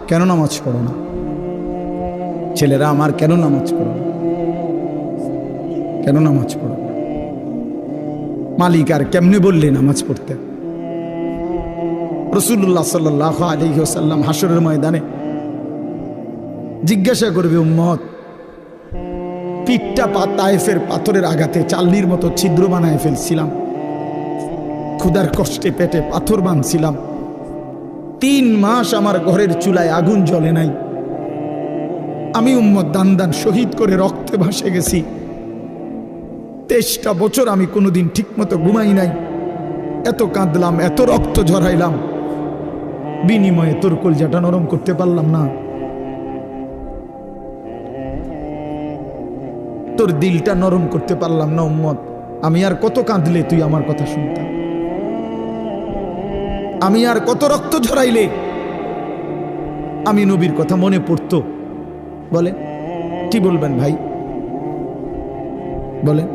কেন নামাজ পড়ো না? ছেলেরা আমার কেন নামাজ পড়ো না? কেন নামাজ পড়ো না? মালিক আর কেমনে বললে নামাজ পড়তে? রাসূলুল্লাহ সাল্লাল্লাহু আলাইহি ওয়াসাল্লাম হাসরের ময়দানে জিজ্ঞাসা করবে, উম্মত পিঠটা তায়েফের পাথরের আঘাতে চাল্লির মতো ছিদ্র বানায় ফেলছিলাম, ক্ষুধার কষ্টে পেটে পাথর বাঁধছিলাম, 3 মাস আমার ঘরের চুলায় আগুন জ্বলে নাই, আমি উম্মত দান দান শহীদ করে রক্তে ভাসে গেছি, 23টা বছর আমি কোনোদিন ঠিক মতো ঘুমাই নাই, এত কাঁদলাম, এত রক্ত ঝরাইলাম, বিনিময়ে তোর কলজাটা নরম করতে পারলাম না, তোর দিলটা নরম করতে পারলাম না উম্মত। আমি আর কত কাঁদলে তুই আমার কথা শুনতাম? আমি আর কত রক্ত ঝরাইলে আমি নবীর কথা মনে পড়তো? বলেন, কি বলবেন ভাই, বলেন।